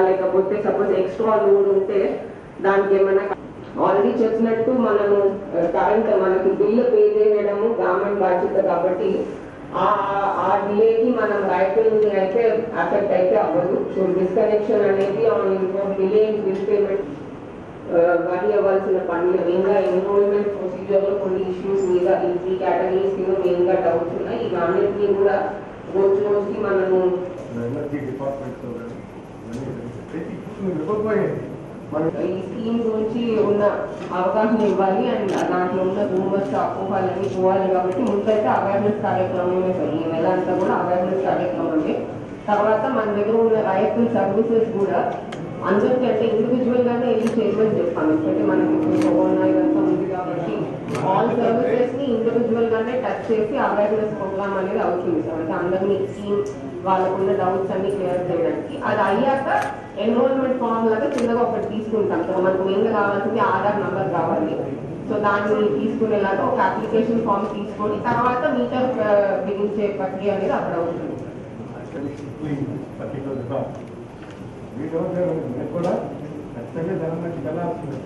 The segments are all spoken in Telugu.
లేకపోతే సపోజ్ ఎక్స్ట్రా లోడ్ ఉంటే దానికి ఏమైనా ఆల్రెడీ చెప్పినట్టు మనము కరెంట్ మనకి బిల్లు పే చేయడము గవర్నమెంట్ బాధ్యత కాబట్టి ఆ డిలేకి మనం రైతులని అయితే అఫెక్ట్ అయితే అవ్వదు. సో డిస్కనెక్షన్ అనేది డిలే బిల్ పేమెంట్ వరి అవ్వాల్సిన పనులు మెయిన్గా ఎన్రోల్మెంట్ ప్రొసీజర్ లో కొన్ని ఇష్యూస్ మీద ఈ కేటగిరీస్ కింద మెయిన్ గా డౌట్స్ ఉన్నాయి. ఇవన్నిటినీ కూడా రోజు రోజుకి మనము ఈ స్కీమ్ గురించి ఉన్న అవగాహన ఇవ్వాలి అండ్ దాంట్లో ఉన్న రూమర్స్ అపోహాలన్నీ పోవాలి కాబట్టి ముందైతే అవేర్నెస్ కార్యక్రమమే ఈ నెల అంతా కూడా అవేర్నెస్ కార్యక్రమమే. తర్వాత మన దగ్గర ఉన్న రైతు సర్వీసెస్ కూడా అందరికీ అంటే ఇండివిజువల్ గానే వెళ్ళి చేయమని చెప్పాను. ఎందుకంటే మనకి ఇప్పుడు కరోనా ఇదంతా ఉంది కాబట్టి ఆల్ సర్వీసెస్ ని ఇండివిజువల్ గానే టచ్ చేసి అవేర్నెస్ ప్రోగ్రామ్ అనేది అవుతుంది సార్. అంటే అందరినీ స్కీమ్ వాళ్ళకున్న డౌట్స్ అన్ని క్లియర్ చేయడానికి అది అయ్యాక ఎన్రోల్మెంట్ ఫామ్ లాగా చిన్నగా ఒకటి తీసుకుంటాం. సో మనకు మెయిన్గా కావాల్సింది ఆధార్ నంబర్ కావాలి. సో దాన్ని తీసుకునేలాగా ఒక అప్లికేషన్ ఫామ్ తీసుకొని తర్వాత మీటర్ బిగించే ప్రక్రియ అనేది అక్కడ అవుతుంది. కూడా ఖచ్చితంగా జనం నుంచి వెళ్ళాల్సింది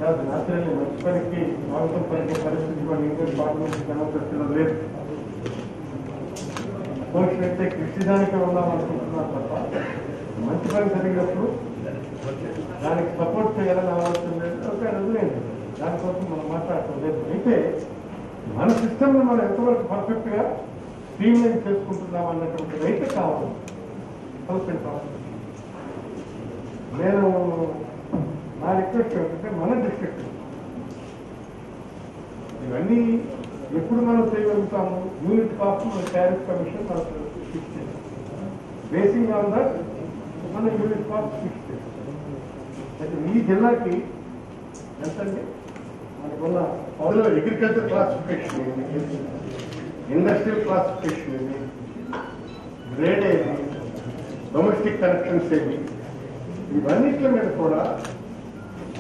కాదు. నాచురల్లీ మంచి పనికి మాంసం పనికి పరిస్థితి కూడా ఇంగ్లీష్ పాట నుంచి కనవచ్చడం లేదు. పోషిస్తే కృషిదానికి ఉందామనుకుంటున్నారు తప్ప మంచి పని జరిగినప్పుడు దానికి సపోర్ట్ చేయాలని ఆలోచన లేదు. ఓకే వదిలేదు, దానికోసం మనం మాట్లాడటం లేదు. అయితే మన సిస్టమ్ని మనం ఎంతవరకు పర్ఫెక్ట్గా స్ట్రీమ్లైన్ చేసుకుంటున్నాం అన్నటువంటిది అయితే కావాలి. నేను నా రిక్వెస్ట్ ఏంటంటే మన డిస్ట్రిక్ట్ ఇవన్నీ ఎప్పుడు మనం చేయగలుగుతాము. యూనిట్ కాస్ట్ మన టారిఫ్ కమిషన్ మనకు ఫిక్స్ చేస్తాం. బేసింగ్ ఆన్ దట్ మన యూనిట్ కాస్ట్ ఫిక్స్ చేస్తాం. అయితే ఈ జిల్లాకి ఎంతండి మనకున్న పౌరుల అగ్రికల్చర్ క్లాసిఫికేషన్ ఏమి, ఇండస్ట్రియల్ క్లాసిఫికేషన్ ఏమి, గ్రేడ్ ఏమి, డొమెస్టిక్ కనెక్షన్స్ ఏమి, ఇవన్నిటి మీద కూడా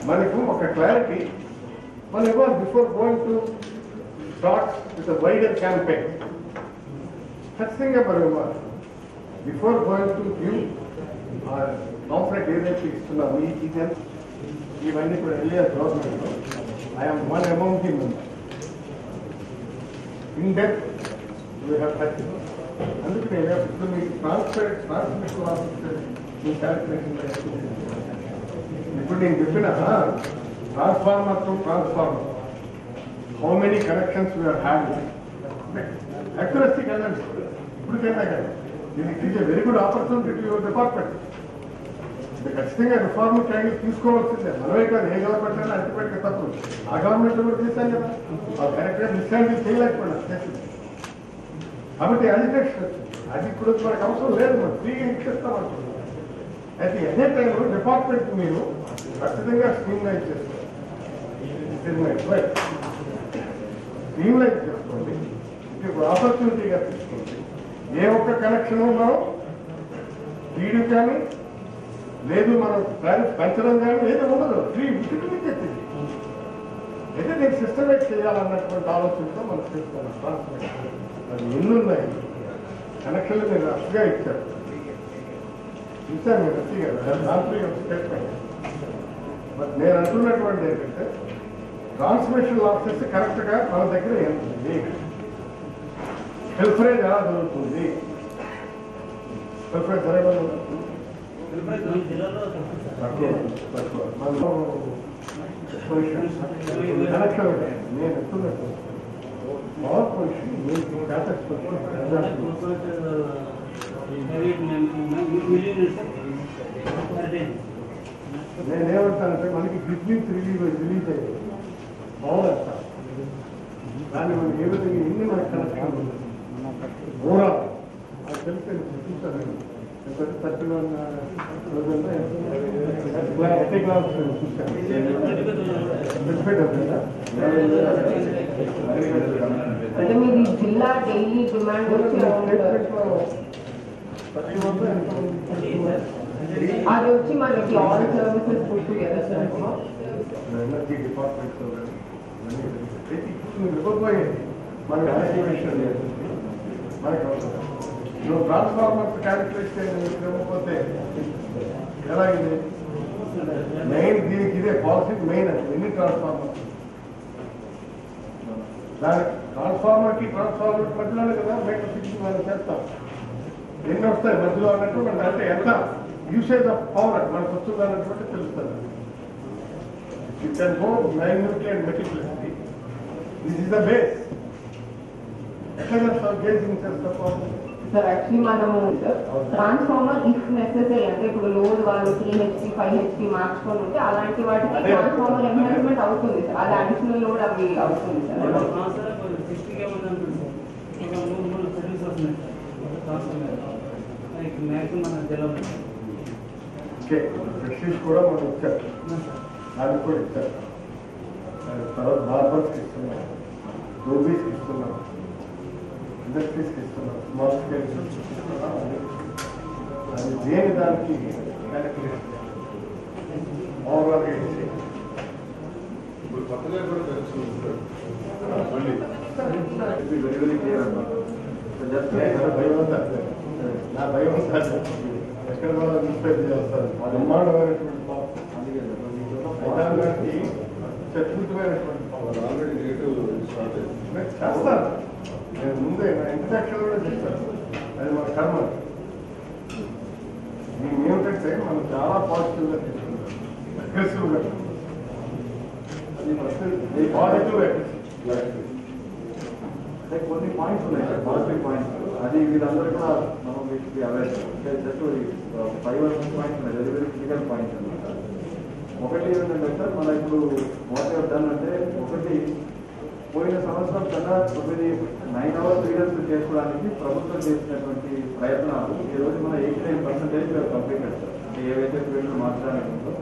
మనకు ఒక క్లారిటీ మనం ఇవ్వాలి before going to start with wider campaign. ఖచ్చితంగా మనం ఇవ్వాలి బిఫోర్ గోయింగ్ టు గివ్ కాంప్లెక్ట్ ఏదైతే ఇస్తున్నాము ఈ సీజన్ ఇవన్నీ కూడా ఎర్లియర్ గవర్నమెంట్లో I'm one amount the member in depth we have touch. అందుకే ఇప్పుడు మీకు ట్రాన్స్మిషన్ ఆఫీసర్ మీ క్యాల్కులేషన్ ఇప్పుడు నేను చెప్పిన transformer to transformer how many connections we are having అక్యురసీకి వెళ్ళండి. ఇప్పటికైనా కానీ దీనికి is a very good opportunity to your department. ఖచ్చితంగా రిఫార్మ్ ట్యాంగిల్ తీసుకోవాల్సిందే. మనమే కాదు ఏ గవర్నమెంట్ అయినా అల్టిమేట్గా తప్పు. ఆ గవర్నమెంట్ కూడా చేశాం కదా, ఆ కరెక్ట్గా మిస్హ్యాండిల్ చేయలేకపోయినా చేసింది. కాబట్టి అజిటేషన్ అది ఇప్పుడు మనకు అవసరం లేదు, మనం ఫ్రీగా ఇచ్చేస్తామంటున్నాం. అయితే అదే టైంలో డిపార్ట్మెంట్ మీరు ఖచ్చితంగా స్ట్రీమ్లైన్ చేస్తారు. స్ట్రీమ్లైన్ చేసుకోండి. ఇప్పుడు ఆపర్చునిటీగా తీసుకోండి. ఏ ఒక్క కనెక్షన్ మనం వీడు కానీ లేదు మనం టారిఫ్ పెంచడం కానీ ఏదో ఉండదు, ఫ్రీ విజిట్. అయితే నేను సిస్టమేట్ చేయాలన్నటువంటి ఆలోచనతో మనం చేస్తున్నాం. ట్రాన్స్మిషన్ అది ఎన్నున్నాయి కనెక్షన్లు మీరు రఫ్గా ఇచ్చారు, చూశాను మీరు రఫ్గా స్టేట్మెంట్. బట్ నేను అంటున్నటువంటి ఏంటంటే ట్రాన్స్మిషన్ లాసెస్ కరెక్ట్గా మన దగ్గర ఏంటి, హెల్ఫరేజ్ ఎలా జరుగుతుంది, హెల్ఫరేజ్ జరగడం కనెక్షన్ నేను ఎత్తున్నట్టు పవర్ పొజిషన్ నేనేమంటానంటే మనకి బిజినెస్ రిలీజ్ అయ్యేది పవర్ అంటారు. దాన్ని మనకి ఏ విధంగా ఎన్ని మనకి కనెక్షన్ ఉంది ఓవరాల్ అది తెలిసి చూస్తాను. 31 రోజుల్లో ఎట్టి క్లాస్ చూస్తాను. అంటే మీది జిల్లా డైలీ డిమాండ్ వచ్చి అది వచ్చి మనకి all services put together sir. Energy department ఇవ్వబోయేది మనకి మనకి అవసరం. నువ్వు ట్రాన్స్ఫార్మర్స్ క్యాలిక్యులేట్ చేయకపోతే ఎలా ఇది మెయిన్ దీనికి ఇదే పాలసీ మెయిన్ అది ఎన్ని ట్రాన్స్ఫార్మర్ దాని ట్రాన్స్ఫార్మర్ మధ్యలోనే కదా మేకప్ ఫిక్సింగ్ మనం చేస్తాం ఎన్ని వస్తాయి మధ్యలో అన్నట్టు మనకు అంటే ఎంత యూసేజ్ ఆఫ్ పవర్ మనకు వస్తుంది అన్నటువంటి తెలుస్తుంది. You can go minutely and meticulously. This is the base. ఎట్లా చేస్తాం గేజింగ్ చేస్తాం సార్? యాక్చువల్లీ మనము ట్రాన్స్ఫార్మర్ ఇఫ్ నెసెసరీ అంటే ఇప్పుడు లోడ్ వాళ్ళు 3 HP 5 HP మార్చుకొని ఉంటే అలాంటి వాటికి ట్రాన్స్ఫార్మర్ ఎన్హాన్స్మెంట్ అవుతుంది సార్. అది అడిషనల్ లోడ్ అవి అవుతుంది సార్. ఫ్రెషీస్ కూడా మనం ఇచ్చారు, దానికి కూడా ఇచ్చారు. తర్వాత బార్బర్స్కి ఇస్తున్నాం, రూబీస్కి ఇస్తున్నాం, ఇండస్ట్రీస్కి ఇస్తున్నాం, స్మాల్ స్కేల్ అది దేని దానికి ఓవరాల్గా ఇచ్చి కొత్తగా కూడా తెలుసుకుంటారు. నా భయం సార్ ఎక్కడ కూడా మిస్టేక్ చేస్తారు. బ్రహ్మాండమైనటువంటి పదానికి అద్భుతమైనటువంటి ఆల్రెడీ రేటు స్టార్ట్ అయింది. చేస్తారు. నేను ముందే నా ఇంట్రడక్షన్ కూడా చేస్తాను. అది మన కర్మ. ఏమిటంటే మనం చాలా పాజిటివ్గా తీసుకుంటాం, అగ్రెసివ్గా పాజిటివ్ అంటే కొన్ని పాయింట్స్ ఉన్నాయి సార్, పాజిటివ్ పాయింట్స్. అది వీళ్ళందరూ కూడా మనం వీటికి అవేర్ జస్ట్ 5 పాయింట్స్ ఉన్నాయి, వెరీ వెరీ క్రిటికల్ పాయింట్స్ అనమాట. ఒకటి ఏంటంటే సార్, మన ఇప్పుడు వాట్ ఎవర్ డన్ అంటే ఒకటి పోయిన సంవత్సరం కన్నా 9 hours లీడర్స్ చేసుకోవడానికి ప్రభుత్వం చేసినటువంటి ప్రయత్నాలు ఈ రోజు మన 89% కంప్లీటెడ్ సార్. అంటే ఏవైతే ఫీల్డ్లు మార్చడానికి ఉందో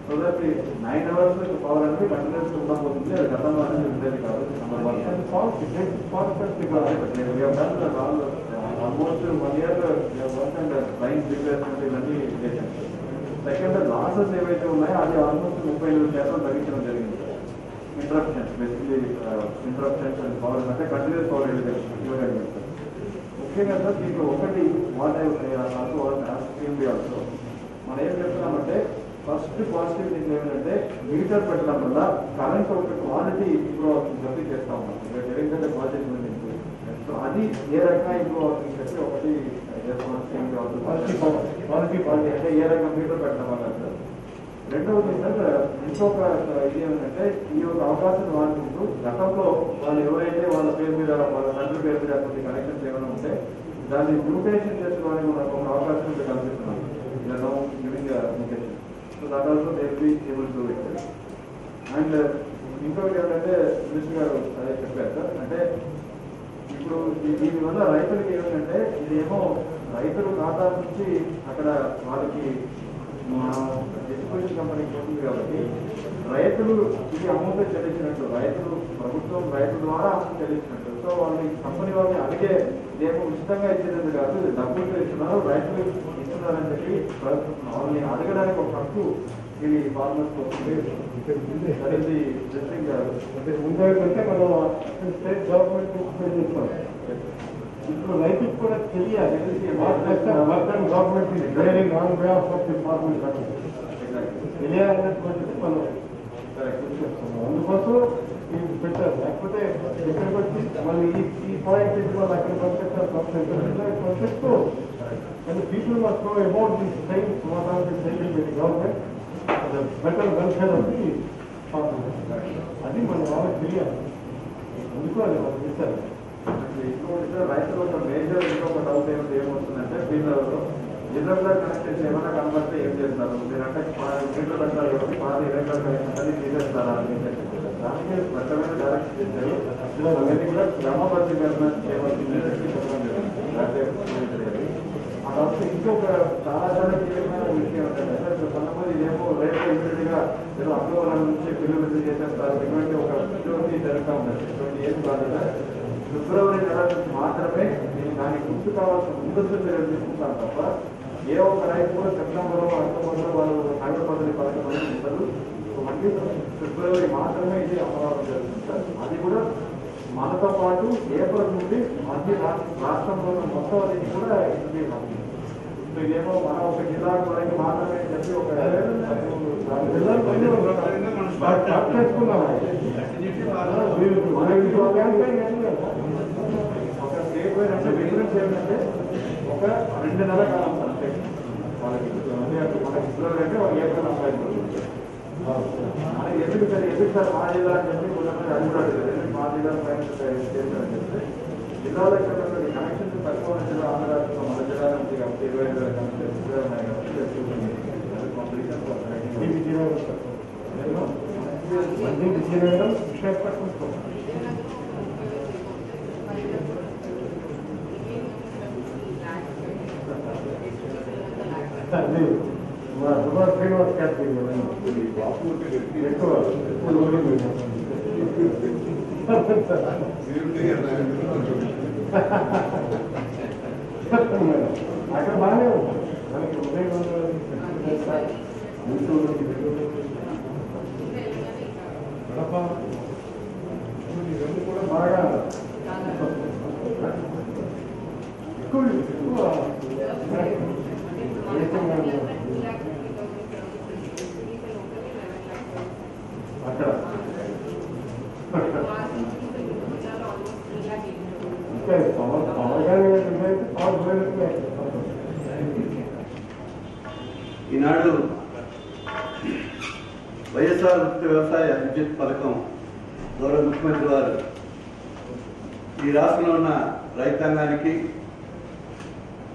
సో దట్ 9 hours పవర్ అనేది కంటిన్యూస్ ఉండబోతుంది. అది గతంలో అనేది ఉండేది కాదు. Almost 1 year work and line replacement ఇవన్నీ చేశాను. సెకండ్ లాసెస్ ఏవైతే ఉన్నాయో అది ఆల్మోస్ట్ 38% తగ్గించడం జరిగింది. Interruptions basically interruptions and power అంటే కంటిన్యూస్ పవర్ ఇవ్వగలిగింది. ముఖ్యంగా సార్ దీంట్లో ఒకటి వాట్ ఆల్సో మనం ఏం చెప్తున్నామంటే ఫస్ట్ పాజిటివ్ థింగ్ ఏంటంటే మీటర్ పెట్టడం వల్ల కరెంట్ ఒక క్వాలిటీ ఇంప్రూవ్ అవుతుంది చెప్పి చేస్తా ఉన్నాం. ఏంటంటే పాజిటివ్ సో అది ఏ రకంగా ఇంప్రూవ్ అవుతుంది చెప్పి ఒకటి క్వాలిటీ అంటే ఏ రకంగా మీటర్ పెట్టడం వల్ల సార్. రెండవది సార్ ఇంకొక ఇది ఏమంటే ఈ యొక్క అవకాశం వాడుకుంటూ గతంలో వాళ్ళు ఎవరైతే వాళ్ళ పేరు మీద వాళ్ళ తండ్రి పేరు మీద కొన్ని కనెక్షన్స్ ఏమైనా ఉంటే దాన్ని మ్యూటేషన్ చేసుకోవడానికి మనకు ఒక అవకాశం కల్పిస్తున్నాం. So that also they will be able to it. అండ్ ఇంకొకటి ఏంటంటే మినిస్టర్ గారు అదే చెప్పారు సార్, అంటే ఇప్పుడు దీనివల్ల రైతులకి ఏమిటంటే ఇదేమో రైతులు ఖాతా నుంచి అక్కడ వాళ్ళకి డిస్ట్రిబ్యూషన్ కంపెనీకి పోతుంది కాబట్టి రైతులు ఇది అమౌంట్ చెల్లించినట్టు, రైతులు ప్రభుత్వం రైతుల ద్వారా అమౌంట్ చెల్లించినట్టు. సో వాళ్ళని కంపెనీ వాళ్ళని అడిగే ఏమో ఉచితంగా ఇచ్చేది కాదు, డబ్బులు ఇస్తున్నారు, రైతులు ఇస్తున్నారని చెప్పి వాళ్ళని అడగడానికి ఒక హక్కు ఇది ఫార్మర్స్ వస్తుంది. అంటే ముందేంటంటే మనం స్టేట్ గవర్నమెంట్ చేస్తాం. ఇప్పుడు రైతుకు కూడా తెలియాలి గవర్నమెంట్ ఇది వేరింగ్ ఆన్ వే ఆఫ్ ఫార్మర్ తెలియాలన్నటువంటిది మనం చేస్తున్నాం. అందుకోసం ఇది పెట్టారు. లేకపోతే ఎక్కడికి వచ్చి మళ్ళీ ఈ పాయింట్ వాళ్ళు అక్కడ పంపిస్తారు and people must know about these things, what are they taken by the government, the better welfare of the farmers. అది మన వాళ్ళకి తెలియాలి. అందుకు అది వాళ్ళు చేశారు. ఇంకొకటి రైతులు ఒక మేజర్ ఇంకొక డౌట్ ఏమవుతుందంటే వీళ్ళలో ఇర్రెగ్యులర్ కనెక్షన్స్ ఏమైనా కనబడితే ఏం చేస్తారు మీరంటే మీటర్ పెట్టాలి కాబట్టి 20 కనెక్షన్స్ అని తీసేస్తారా అని దానికి స్పష్టమైన డైరెక్షన్ చేశారు. అవన్నీ కూడా క్రమబద్ధీకరణ చేయవలసింది చెప్పడం జరిగింది. ఆ తర్వాత ఇంకొక చాలా కీలకమైన విషయం ఏంటంటే కొంతమంది ఇదేమో రేపు ఇమీడియట్గా ఏదో అక్టోబర్ నుంచి బిల్లు విడుదల చేసేస్తారు. ఇటువంటి ఒక ఇటువంటి జరుగుతూ ఉంటుంది. ఇటువంటి ఏం కాదు, ఫిబ్రవరి నెల నుంచి మాత్రమే దానికి గుర్తు కావాల్సిన ముందస్తు చర్యలు తీసుకుంటారు తప్ప ఏ ఒక్క రైతు కూడా సెప్టెంబర్ అక్టోబర్లో వాళ్ళు హైదరాబాద్ పథకం ఉంటారు. మళ్ళీ ఫిబ్రవరి మాత్రమే ఇది అమరావతి జరుగుతుంది సార్. అది కూడా మనతో పాటు ఏప్రిల్ నుండి మధ్య రాష్ట్రంలో మొత్తం అది కూడా ఇంక్రీజ్ అవుతుంది. సో ఇదేమో మనం ఒక జిల్లా వరకు మాత్రమే చెప్పి ఒక స్టార్ట్ చేసుకున్నాం. ఒక స్టేట్ వైడ్ అంటే డిఫరెన్స్ ఏంటంటే ఒక 2 నెలల కాలం అంటే వాళ్ళకి మన ఫిబ్రవరి అంటే ఒక ఏప్రిల్ అప్లై మనకి ఎందుకు సార్ మా జిల్లా అని చెప్పి కొంతమంది అది కూడా అడుగుతారు. మా జిల్లా చేస్తారని చెప్తే జిల్లాలో ఇక్కడ కనెక్షన్స్ తక్కువ జిల్లా ఆంధ్ర రాష్ట్రంలో మన జిల్లా నుంచి కాబట్టి 25,000 కనెక్షన్స్ ఉన్నాయి కాబట్టి విశాఖపట్నం శ్రీనివాస్ క్యాటరింగ్ ఎక్కువ అక్కడ బాగానే ఉంటుంది మనకి ఉదయం ఇవన్నీ కూడా బాగా ఎక్కువ అక్కడ ఈనాడు వైఎస్ఆర్ ముక్త వ్యవసాయ విద్యుత్ పథకం గౌరవ ముఖ్యమంత్రి వారు ఈ రాష్ట్రంలో ఉన్న రైతాంగానికి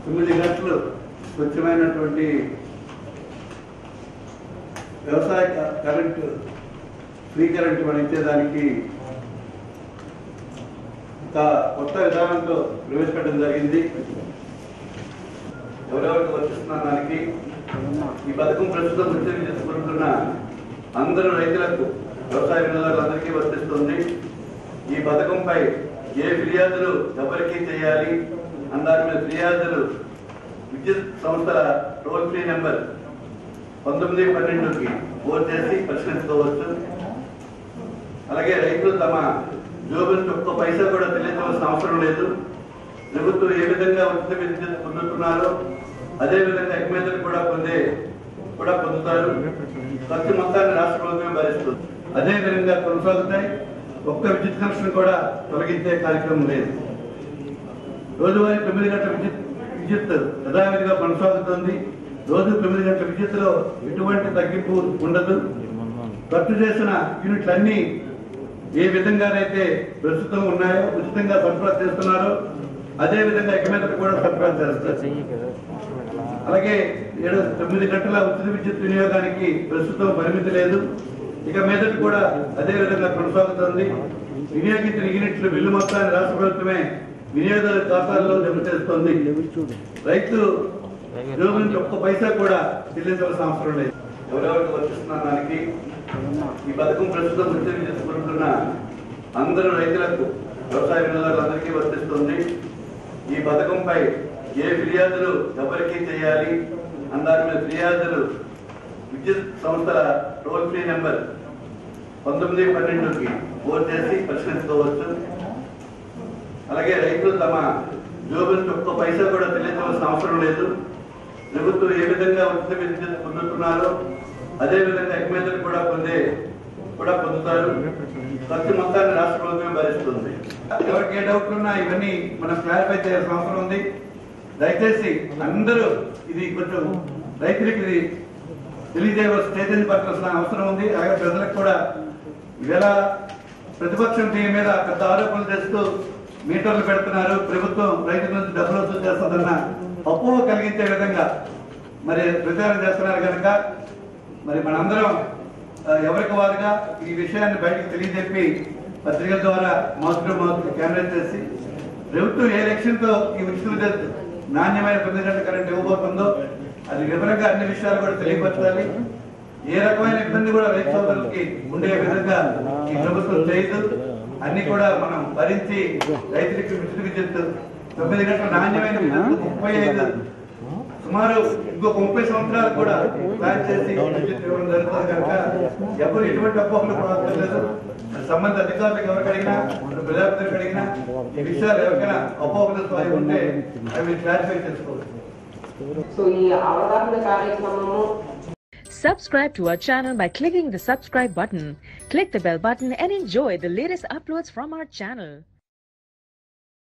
9 గంటలు స్వచ్ఛమైనటువంటి వ్యవసాయ కరెంటు ఫ్రీ కరెంటు మనం ఇచ్చేదానికి ఒక కొత్త విధానంతో ప్రవేశపెట్టడం జరిగింది. ఎవరెవరికి వర్తిస్తున్న దానికి ఈ పథకం ప్రస్తుతం ఉద్యోగం చేసుకుంటున్న అందరూ రైతులకు వ్యవసాయ వినియోగదారులందరికీ వర్తిస్తుంది. ఈ పథకంపై ఏ ఫిర్యాదులు ఎవరికి చేయాలి దాని మీద ఫిర్యాదులు విద్యుత్ సంస్థల టోల్ ఫ్రీ నెంబర్ 1912కి ఫోన్ చేసి పరిశీలించుకోవచ్చు. అలాగే రైతులు తమ జోబుల నుంచి ఒక్క పైసా కూడా చెల్లించవలసిన అవసరం లేదు. ప్రభుత్వం ఏ విధంగా ఉచిత విద్యుత్ పొందుతున్నారో అదే విధంగా ఎగ్మేతలు కూడా పొందుతారు. ఖర్చు మొత్తాన్ని రాష్ట్ర ప్రభుత్వం భరిస్తుంది. అదే విధంగా కొనసాగుతాయి. ఒక్క విద్యుత్ కనెక్షన్ కూడా తొలగించే కార్యక్రమం లేదు. రోజువారీ 9 గంటల విద్యుత్ యథావిధిగా కొనసాగుతుంది. రోజు 9 గంటల విద్యుత్తులో ఎటువంటి తగ్గింపు ఉండదు. ఖర్చు చేసిన యూనిట్లన్నీ ఏ విధంగానైతే ప్రస్తుతం ఉన్నాయో ఉచితంగా సరఫరా చేస్తున్నారో అదే విధంగా ఎగ్మేతలు కూడా సరఫరా చేస్తారు. అలాగే 9 గంటల ఉచిత విద్యుత్ వినియోగానికి ప్రస్తుతం పరిమితి లేదు. ఇక మీదటి కూడా అదే విధంగా కొనసాగుతుంది. వినియోగించిన యూనిట్ల బిల్లు మొత్తాన్ని రాష్ట్ర ప్రభుత్వమే వినియోగదారుల ఖాతాల్లో జమ చేస్తుంది. రైతు జోబు నుంచి ఒక్క పైసా కూడా చెల్లించవలసిన అవసరం లేదు. ఎవరెవరికి వర్తిస్తున్న దానికి ఈ పథకం ప్రస్తుతం ఉద్యోగం చేసుకుంటున్న అందరూ రైతులకు వ్యవసాయ వినియోగదారులందరికీ వర్తిస్తుంది. ఈ పథకంపై ఏ ఫిర్యాదులు ఎవరికి చేయాలి దాని మీద ఫిర్యాదులు విద్యుత్ సంస్థల టోల్ ఫ్రీ నెంబర్ 1912కి ఫోన్ చేసి పరిశీలించుకోవచ్చు. అలాగే రైతులు తమ జోబుల నుంచి ఒక్క పైసా కూడా చెల్లించవలసిన అవసరం లేదు. ప్రభుత్వం ఏ విధంగా ఉచిత విద్యుత్ పొందుతున్నారో అదే విధంగా ఎగ్మేతలు కూడా పొందుతారు. ఖర్చు మొత్తాన్ని రాష్ట్ర ప్రభుత్వం భరిస్తుంది. ఎవరికి ఏ డౌట్లు ఉన్నా ఇవన్నీ మనం క్లారిఫై చేయాల్సిన అవసరం ఉంది. దయచేసి అందరూ ఇది కొంచెం రైతులకి తెలియజేయవలసిన చైతన్యపరచాల్సిన అవసరం ఉంది. అలాగే ప్రజలకు కూడా ఇవేళ ప్రతిపక్షం దీని మీద పెద్ద ఆరోపణలు చేస్తూ మీటర్లు పెడుతున్నారు, ప్రభుత్వం రైతుల నుంచి డబ్బులు వసూలు చేస్తుందన్న అపోహ కలిగించే విధంగా మరి ప్రచారం చేస్తున్నారు కనుక మరి మనందరం ఎవరికి వారుగా ఈ విషయాన్ని బయటకు తెలియజెప్పి పత్రికల ద్వారా మౌత్ క్యాన్వస్ చేసి ప్రభుత్వం ఏ లక్ష్యంతో ఈ ఉచిత విద్యుత్ నాణ్యమైన 9 గంటల కరెంట్ ఇవ్వబోతుందో అది వివరంగా అన్ని విషయాలు కూడా తెలియపరచాలి. ఏ రకమైన ఇబ్బంది కూడా రైతు సోదరులకి ఉండే విధంగా ఈ ప్రభుత్వం చేయదు. అన్ని కూడా మనం భరించి రైతులకి ఉచిత విద్యుత్ 9 గంటల నాణ్యమైన విద్యుత్ 35 సుమారు ఇంకొక 30 సంవత్సరాలు కూడా ప్లాన్ చేసి విద్యుత్ ఇవ్వడం జరుగుతుంది కనుక ఎవరు ఎటువంటి అపోహలు పడలేదు. సంబంధిత అధికారులకు ఎవరికి అడిగినా, ప్రజాప్రతినిధులకు అడిగినా ఈ విషయాలు ఎవరికైనా అపోహలు అవి ఉంటే అవి క్లారిఫై చేసుకోవచ్చు. సో ఈ అవగాహన కార్యక్రమము. Subscribe to our channel by clicking the subscribe button. Click the bell button and enjoy the latest uploads from our channel.